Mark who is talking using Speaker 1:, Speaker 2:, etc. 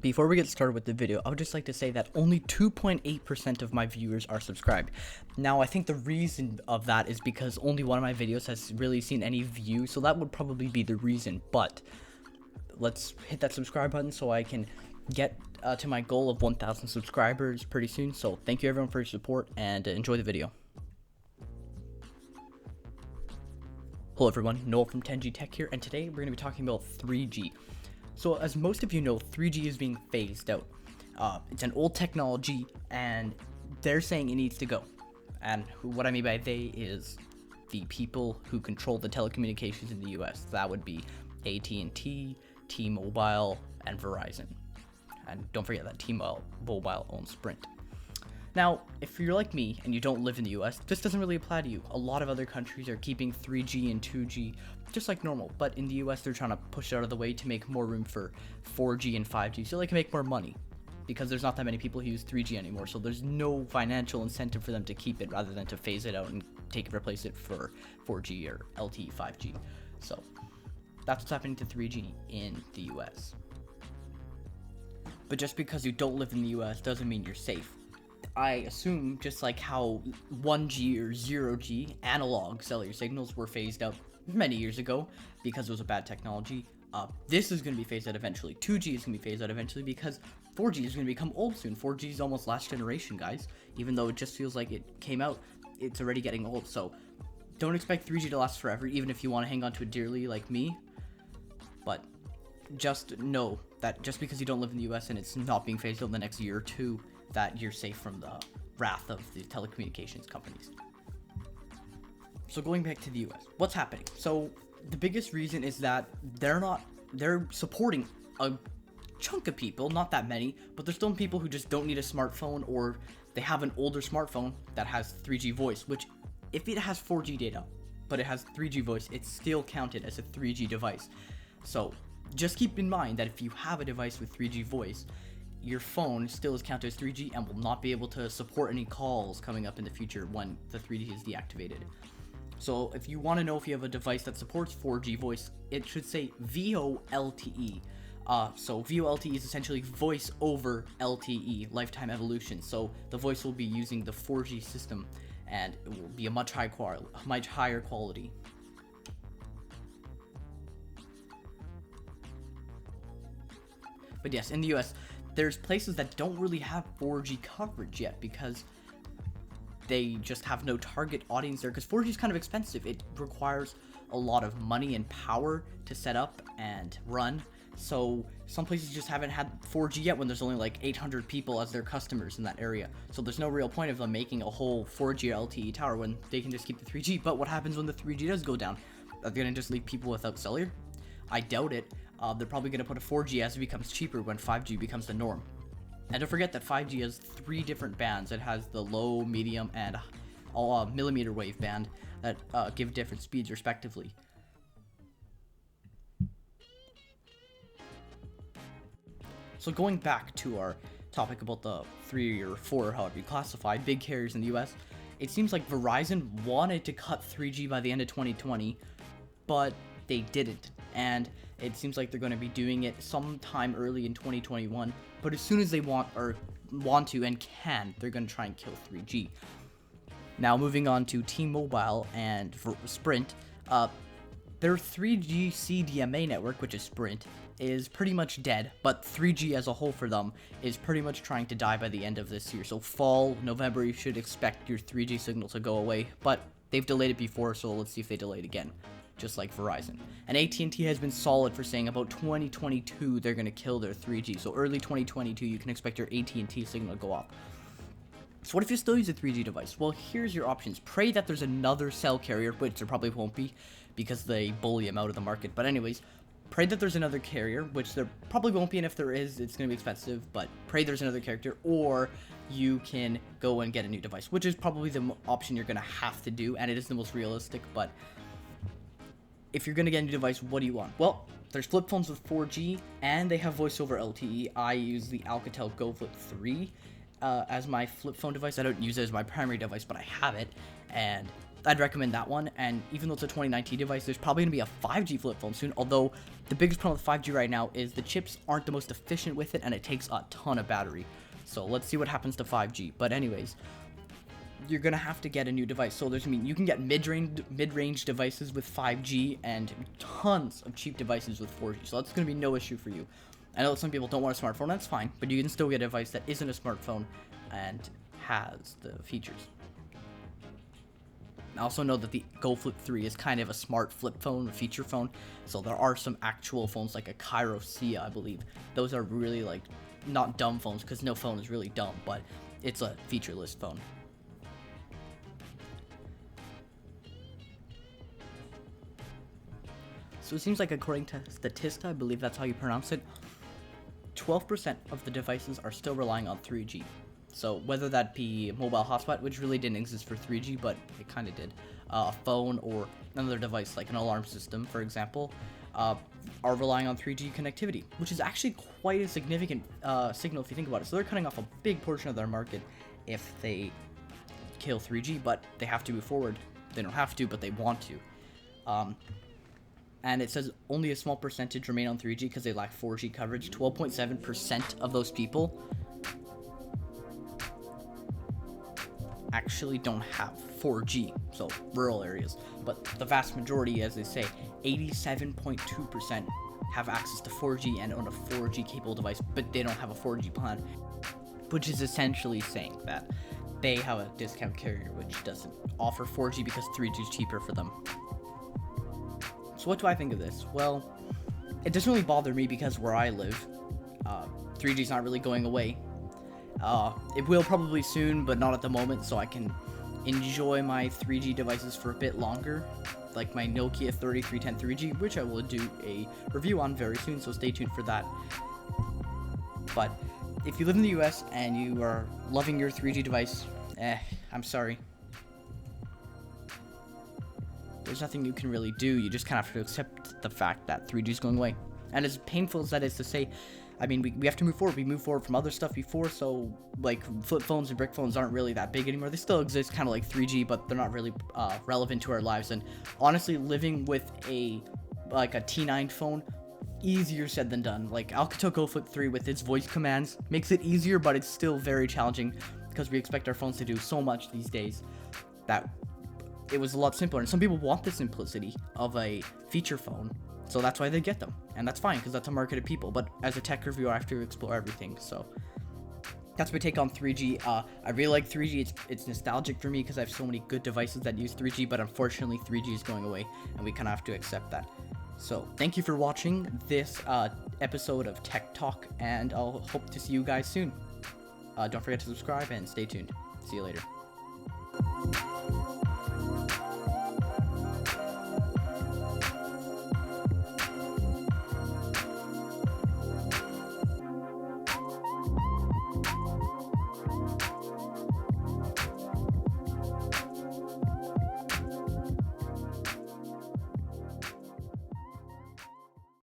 Speaker 1: Before we get started with the video, I would just like to say that only 2.8% of my viewers are subscribed. Now, I think the reason of that is because only one of my videos has really seen any views, so that would probably be the reason. But let's hit that subscribe button so I can get to my goal of 1,000 subscribers pretty soon. So thank you everyone for your support, and enjoy the video. Hello everyone, Noel from 10G Tech here, and today we're going to be talking about 3G. So as most of you know, 3G is being phased out. It's an old technology, and they're saying it needs to go. And what I mean by they is the people who control the telecommunications in the US. That would be AT&T, T-Mobile, and Verizon. And don't forget that T-Mobile owns Sprint. Now, if you're like me and you don't live in the US, this doesn't really apply to you. A lot of other countries are keeping 3G and 2G just like normal, but in the US they're trying to push it out of the way to make more room for 4G and 5G so they can make more money, because there's not that many people who use 3G anymore, so there's no financial incentive for them to keep it rather than to phase it out and replace it for 4G or LTE 5G. So that's what's happening to 3G in the US. But just because you don't live in the US doesn't mean you're safe. I assume just like how 1G or 0G analog cellular signals were phased out many years ago because it was a bad technology, this is going to be phased out eventually. 2G is going to be phased out eventually because 4G is going to become old soon. 4G is almost last generation, guys. Even though it just feels like it came out, it's already getting old. So don't expect 3G to last forever, even if you want to hang on to it dearly like me. But just know that just because you don't live in the US and it's not being phased out in the next year or two, that you're safe from the wrath of the telecommunications companies. So going back to the US, what's happening? So the biggest reason is that they're supporting a chunk of people, not that many, but there's still people who just don't need a smartphone, or they have an older smartphone that has 3G voice, which if it has 4G data, but it has 3G voice, it's still counted as a 3G device. So just keep in mind that if you have a device with 3G voice, your phone still is counted as 3G and will not be able to support any calls coming up in the future when the 3G is deactivated. So if you want to know if you have a device that supports 4G voice, it should say VoLTE. So VoLTE is essentially voice over LTE, lifetime evolution. So the voice will be using the 4G system, and it will be a much higher quality. But yes, in the US, there's places that don't really have 4G coverage yet because they just have no target audience there, because 4G is kind of expensive. It requires a lot of money and power to set up and run. So some places just haven't had 4G yet when there's only like 800 people as their customers in that area. So there's no real point of them making a whole 4G or LTE tower when they can just keep the 3G. But what happens when the 3G does go down? Are they going to just leave people without cellular? I doubt it. They're probably going to put a 4G as it becomes cheaper when 5G becomes the norm. And don't forget that 5G has 3 different bands. It has the low, medium, and millimeter wave band that give different speeds respectively. So going back to our topic about the 3 or 4, however you classify, big carriers in the US, it seems like Verizon wanted to cut 3G by the end of 2020, but they didn't. And it seems like they're going to be doing it sometime early in 2021, but as soon as they want to and can, they're going to try and kill 3G. Now moving on to T-Mobile and Sprint, their 3G CDMA network, which is Sprint, is pretty much dead, but 3G as a whole for them is pretty much trying to die by the end of this year. So fall, November, you should expect your 3G signal to go away, but they've delayed it before, so let's see if they delay it again, just like Verizon. And AT&T has been solid for saying about 2022 they're going to kill their 3G. So early 2022 you can expect your AT&T signal to go off. So what if you still use a 3G device? Well, here's your options. Pray that there's another cell carrier, which there probably won't be because they bully them out of the market. But anyways, pray that there's another carrier, which there probably won't be, and if there is, it's going to be expensive, but pray there's another character, or you can go and get a new device, which is probably the option you're going to have to do, and it is the most realistic. But if you're going to get a new device, what do you want? Well, there's flip phones with 4G, and they have voice over LTE. I use the Alcatel Go Flip 3 as my flip phone device. I don't use it as my primary device, but I have it, and I'd recommend that one. And even though it's a 2019 device, there's probably going to be a 5G flip phone soon, although the biggest problem with 5G right now is the chips aren't the most efficient with it, and it takes a ton of battery. So let's see what happens to 5G. But anyways, you're gonna have to get a new device. So you can get mid-range devices with 5G and tons of cheap devices with 4G. So that's gonna be no issue for you. I know some people don't want a smartphone, that's fine, but you can still get a device that isn't a smartphone and has the features. I also know that the Go Flip 3 is kind of a smart flip phone, a feature phone, so there are some actual phones like a Cairo Sia, I believe. Those are really like, not dumb phones, because no phone is really dumb, but it's a featureless phone. So it seems like according to Statista, I believe that's how you pronounce it, 12% of the devices are still relying on 3G. So whether that be mobile hotspot, which really didn't exist for 3G, but it kind of did, a phone or another device like an alarm system, for example, are relying on 3G connectivity, which is actually quite a significant signal if you think about it. So they're cutting off a big portion of their market if they kill 3G, but they have to move forward. They don't have to, but they want to. And it says only a small percentage remain on 3G because they lack 4G coverage. 12.7% of those people actually don't have 4G, so rural areas. But the vast majority, as they say, 87.2% have access to 4G and own a 4G capable device, but they don't have a 4G plan, which is essentially saying that they have a discount carrier which doesn't offer 4G because 3G is cheaper for them. So what do I think of this? Well, it doesn't really bother me because where I live, 3G is not really going away. It will probably soon, but not at the moment, so I can enjoy my 3G devices for a bit longer, like my Nokia 3310 3G, which I will do a review on very soon, so stay tuned for that. But if you live in the US and you are loving your 3G device, I'm sorry. There's nothing you can really do. You just kind of have to accept the fact that 3G is going away. And as painful as that is to say, I mean, we have to move forward. We moved forward from other stuff before, so like flip phones and brick phones aren't really that big anymore. They still exist, kind of like 3G, but they're not really relevant to our lives. And honestly, living with a T9 phone, easier said than done. Like Alcatel Go Flip 3 with its voice commands makes it easier, but it's still very challenging because we expect our phones to do so much these days that it was a lot simpler. And some people want the simplicity of a feature phone, so that's why they get them, and that's fine because that's a market of people. But as a tech reviewer, I have to explore everything. So that's my take on 3G. I really like 3G. It's nostalgic for me because I have so many good devices that use 3G, but unfortunately 3G is going away, and we kind of have to accept that. So thank you for watching this episode of Tech Talk, and I'll hope to see you guys soon. Don't forget to subscribe and stay tuned. See you later.